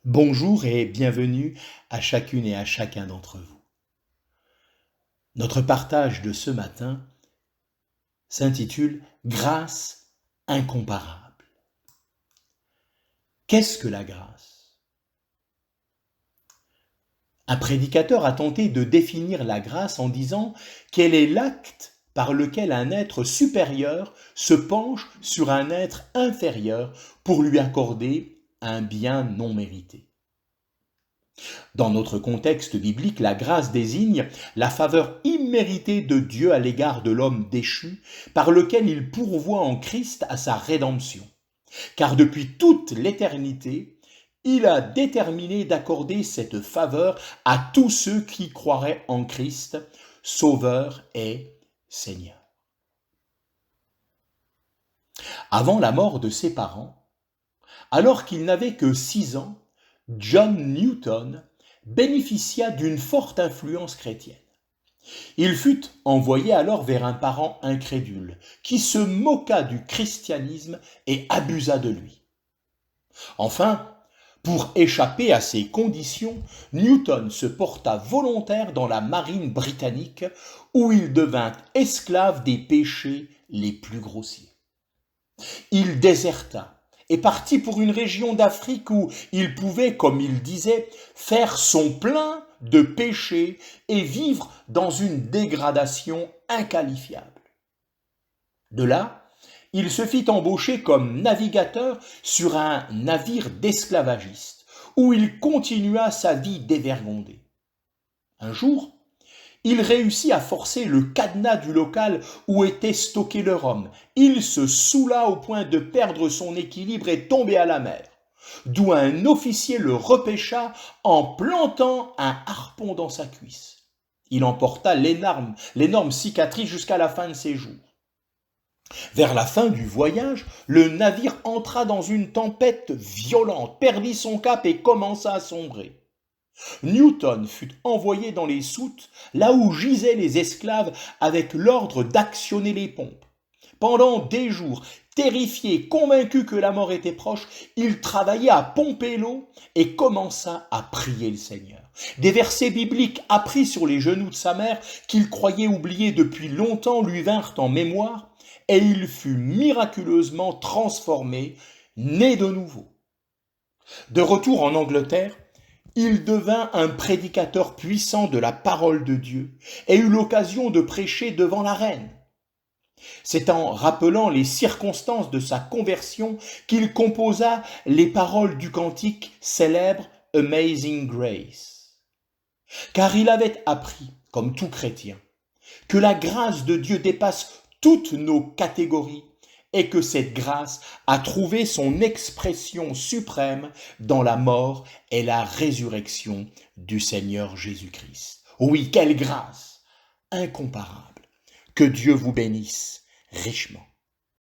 Bonjour et bienvenue à chacune et à chacun d'entre vous. Notre partage de ce matin s'intitule « Grâce incomparable ». Qu'est-ce que la grâce ? Un prédicateur a tenté de définir la grâce en disant qu'elle est l'acte par lequel un être supérieur se penche sur un être inférieur pour lui accorder un bien non mérité. Dans notre contexte biblique, la grâce désigne la faveur imméritée de Dieu à l'égard de l'homme déchu, par lequel il pourvoit en Christ à sa rédemption. Car depuis toute l'éternité, il a déterminé d'accorder cette faveur à tous ceux qui croiraient en Christ, Sauveur et Seigneur. Avant la mort de ses parents, alors qu'il n'avait que 6 ans, John Newton bénéficia d'une forte influence chrétienne. Il fut envoyé alors vers un parent incrédule qui se moqua du christianisme et abusa de lui. Enfin, pour échapper à ces conditions, Newton se porta volontaire dans la marine britannique où il devint esclave des péchés les plus grossiers. Il déserta et partit pour une région d'Afrique où il pouvait, comme il disait, faire son plein de péchés et vivre dans une dégradation inqualifiable. De là, il se fit embaucher comme navigateur sur un navire d'esclavagistes, où il continua sa vie dévergondée. Un jour, il réussit à forcer le cadenas du local où était stocké le rhum. Il se saoula au point de perdre son équilibre et tomber à la mer, d'où un officier le repêcha en plantant un harpon dans sa cuisse. Il en porta l'énorme cicatrice jusqu'à la fin de ses jours. Vers la fin du voyage, le navire entra dans une tempête violente, perdit son cap et commença à sombrer. Newton fut envoyé dans les soutes, là où gisaient les esclaves, avec l'ordre d'actionner les pompes. Pendant des jours, terrifié, convaincu que la mort était proche, il travailla à pomper l'eau et commença à prier le Seigneur. Des versets bibliques appris sur les genoux de sa mère, qu'il croyait oubliés depuis longtemps, lui vinrent en mémoire, et il fut miraculeusement transformé, né de nouveau. De retour en Angleterre, il devint un prédicateur puissant de la parole de Dieu et eut l'occasion de prêcher devant la reine. C'est en rappelant les circonstances de sa conversion qu'il composa les paroles du cantique célèbre Amazing Grace. Car il avait appris, comme tout chrétien, que la grâce de Dieu dépasse toutes nos catégories et que cette grâce a trouvé son expression suprême dans la mort et la résurrection du Seigneur Jésus-Christ. Oui, quelle grâce incomparable! Que Dieu vous bénisse richement.